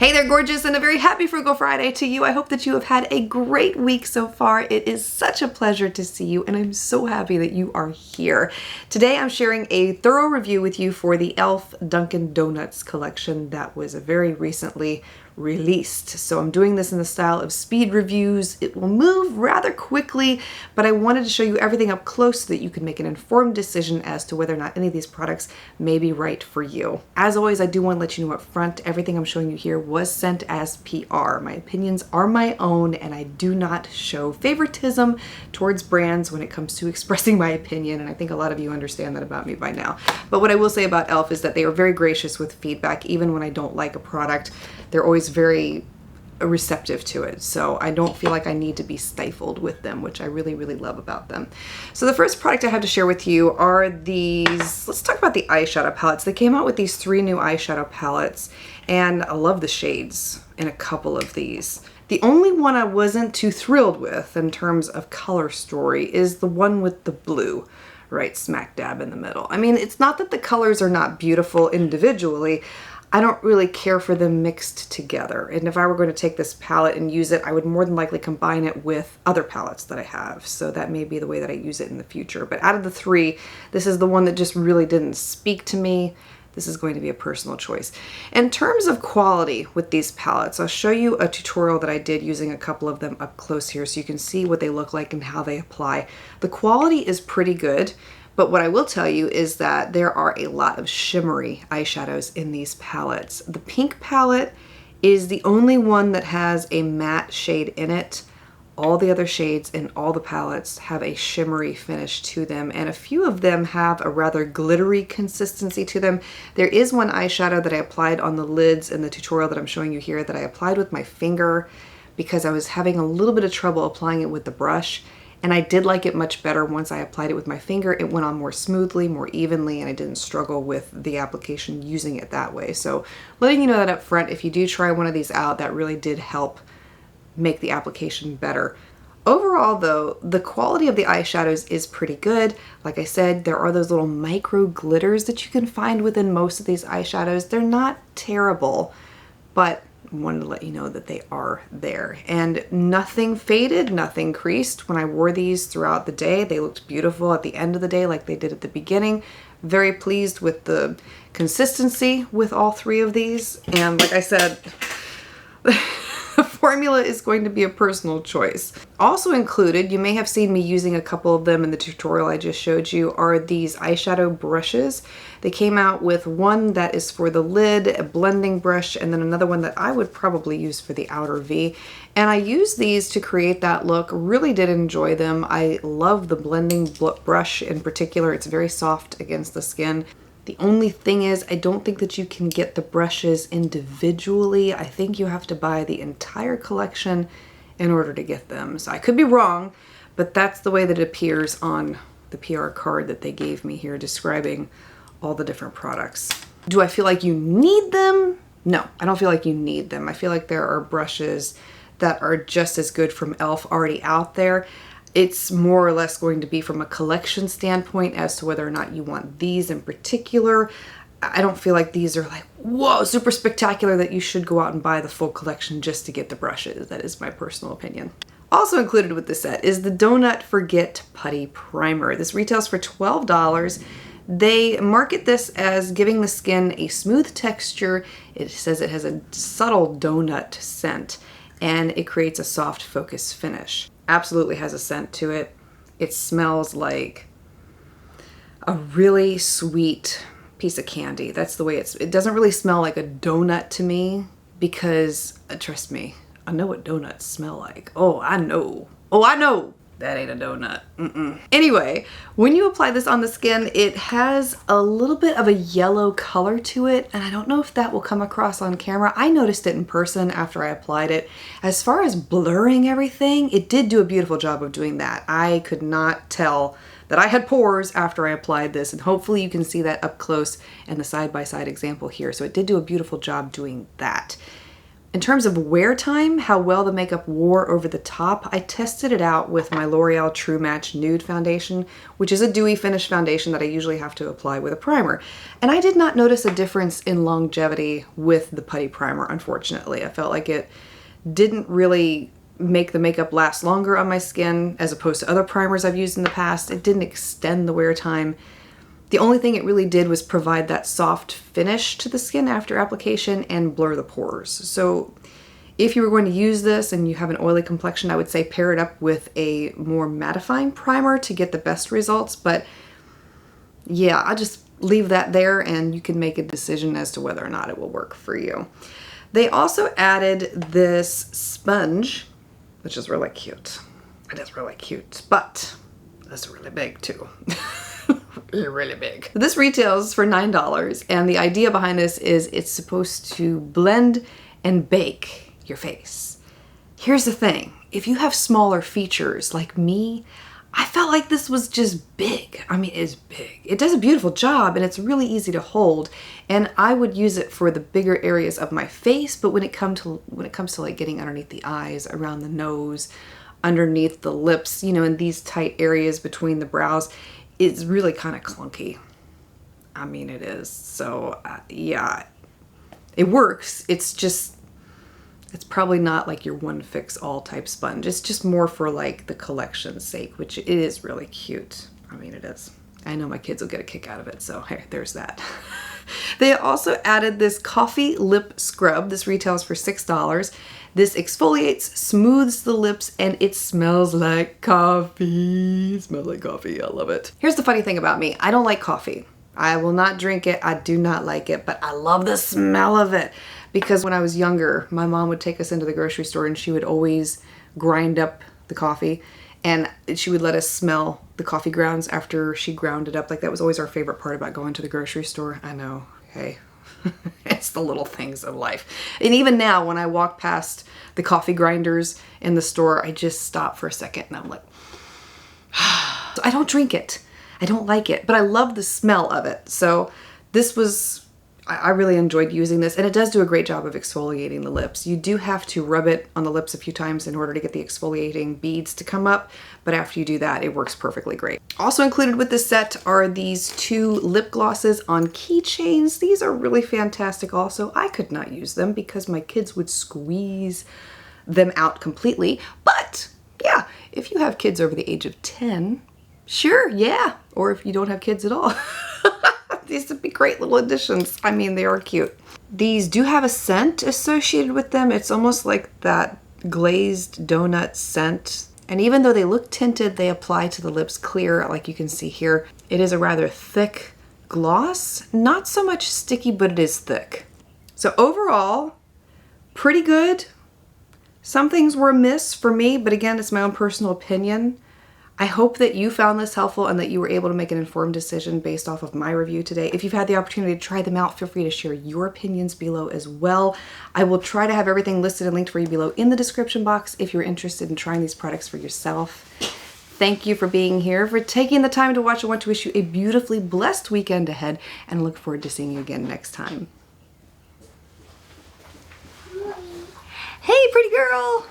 Hey there, gorgeous, and a very happy Frugal Friday to you. I hope that you have had a great week so far. It is such a pleasure to see you, and I'm so happy that you are here. Today, I'm sharing a thorough review with you for the e.l.f. Dunkin Donuts collection that was very recently released. So I'm doing this in the style of speed reviews. It will move rather quickly, but I wanted to show you everything up close so that you can make an informed decision as to whether or not any of these products may be right for you. As always, I do want to let you know up front, everything I'm showing you here was sent as PR. My opinions are my own, and I do not show favoritism towards brands when it comes to expressing my opinion, and I think a lot of you understand that about me by now. But what I will say about e.l.f. is that they are very gracious with feedback, even when I don't like a product. They're always very receptive to it, so I don't feel like I need to be stifled with them, which I really, really love about them. So the first product I have to share with you are these, let's talk about the eyeshadow palettes. They came out with these 3 new eyeshadow palettes, and I love the shades in a couple of these. The only one I wasn't too thrilled with in terms of color story is the one with the blue, right smack dab in the middle. I mean, it's not that the colors are not beautiful individually, I don't really care for them mixed together. And if I were going to take this palette and use it, I would more than likely combine it with other palettes that I have. So that may be the way that I use it in the future. But out of the 3, this is the one that just really didn't speak to me. This is going to be a personal choice. In terms of quality with these palettes, I'll show you a tutorial that I did using a couple of them up close here so you can see what they look like and how they apply. The quality is pretty good. But what I will tell you is that there are a lot of shimmery eyeshadows in these palettes. The pink palette is the only one that has a matte shade in it. All the other shades in all the palettes have a shimmery finish to them, and a few of them have a rather glittery consistency to them. There is one eyeshadow that I applied on the lids in the tutorial that I'm showing you here that I applied with my finger because I was having a little bit of trouble applying it with the brush. And I did like it much better once I applied it with my finger. It went on more smoothly, more evenly, and I didn't struggle with the application using it that way. So letting you know that up front, if you do try one of these out, that really did help make the application better. Overall though, the quality of the eyeshadows is pretty good. Like I said, there are those little micro glitters that you can find within most of these eyeshadows. They're not terrible, but wanted to let you know that they are there. And nothing faded, nothing creased. When I wore these throughout the day, they looked beautiful at the end of the day like they did at the beginning. Very pleased with the consistency with all 3 of these. And like I said, the formula is going to be a personal choice. Also included, you may have seen me using a couple of them in the tutorial I just showed you, are these eyeshadow brushes. They came out with one that is for the lid, a blending brush, and then another one that I would probably use for the outer V. And I used these to create that look. Really did enjoy them. I love the blending brush in particular. It's very soft against the skin. The only thing is, I don't think that you can get the brushes individually. I think you have to buy the entire collection in order to get them. So I could be wrong, but that's the way that it appears on the PR card that they gave me here describing all the different products. Do I feel like you need them? No, I don't feel like you need them. I feel like there are brushes that are just as good from e.l.f. already out there. It's more or less going to be from a collection standpoint as to whether or not you want these in particular. I don't feel like these are like, whoa, super spectacular that you should go out and buy the full collection just to get the brushes. That is my personal opinion. Also included with the set is the Donut Forget Putty Primer. This retails for $12. They market this as giving the skin a smooth texture. It says it has a subtle donut scent, and it creates a soft focus finish. Absolutely has a scent to it. It smells like a really sweet piece of candy. That's the way it doesn't really smell like a donut to me because, trust me, I know what donuts smell like. Oh, I know. Oh, I know. That ain't a donut. Anyway, when you apply this on the skin, it has a little bit of a yellow color to it, and I don't know if that will come across on camera. I noticed it in person after I applied it. As far as blurring everything, it did do a beautiful job of doing that. I could not tell that I had pores after I applied this, and hopefully you can see that up close in the side-by-side example here. So it did do a beautiful job doing that. In terms of wear time, how well the makeup wore over the top, I tested it out with my L'Oreal True Match Nude Foundation, which is a dewy finish foundation that I usually have to apply with a primer. And I did not notice a difference in longevity with the putty primer, unfortunately. I felt like it didn't really make the makeup last longer on my skin as opposed to other primers I've used in the past. It didn't extend the wear time. The only thing it really did was provide that soft finish to the skin after application and blur the pores. So if you were going to use this and you have an oily complexion, I would say pair it up with a more mattifying primer to get the best results. But yeah, I'll just leave that there and you can make a decision as to whether or not it will work for you. They also added this sponge, which is really cute. It is really cute, but it's really big too. Really big. This retails for $9, and the idea behind this is it's supposed to blend and bake your face. Here's the thing, if you have smaller features like me, I felt like this was just big. I mean, it's big. It does a beautiful job and it's really easy to hold, and I would use it for the bigger areas of my face, but when it comes to like getting underneath the eyes, around the nose, underneath the lips, you know, in these tight areas between the brows, it's really kind of clunky. I mean, it is. So yeah, it works. It's probably not like your one fix all type sponge. It's just more for like the collection's sake, which it is really cute. I mean, it is. I know my kids will get a kick out of it. So hey, there's that. They also added this coffee lip scrub. This retails for $6. This exfoliates, smooths the lips, and it smells like coffee. It smells like coffee. I love it. Here's the funny thing about me. I don't like coffee. I will not drink it. I do not like it, but I love the smell of it. Because when I was younger, my mom would take us into the grocery store and she would always grind up the coffee and she would let us smell the coffee grounds after she ground it up. Like that was always our favorite part about going to the grocery store. I know, hey. It's the little things of life. And even now when I walk past the coffee grinders in the store, I just stop for a second and I'm like, I don't drink it. I don't like it, but I love the smell of it. So this was, I really enjoyed using this, and it does do a great job of exfoliating the lips. You do have to rub it on the lips a few times in order to get the exfoliating beads to come up, but after you do that, it works perfectly great. Also included with this set are these 2 lip glosses on keychains. These are really fantastic also. I could not use them because my kids would squeeze them out completely, but yeah, if you have kids over the age of 10, sure, yeah, or if you don't have kids at all. These would be great little additions. I mean, they are cute. These do have a scent associated with them. It's almost like that glazed donut scent. And even though they look tinted, they apply to the lips clear, like you can see here. It is a rather thick gloss. Not so much sticky, but it is thick. So overall, pretty good. Some things were amiss for me, but again, it's my own personal opinion. I hope that you found this helpful and that you were able to make an informed decision based off of my review today. If you've had the opportunity to try them out, feel free to share your opinions below as well. I will try to have everything listed and linked for you below in the description box if you're interested in trying these products for yourself. Thank you for being here, for taking the time to watch. I want to wish you a beautifully blessed weekend ahead and look forward to seeing you again next time. Hey, pretty girl!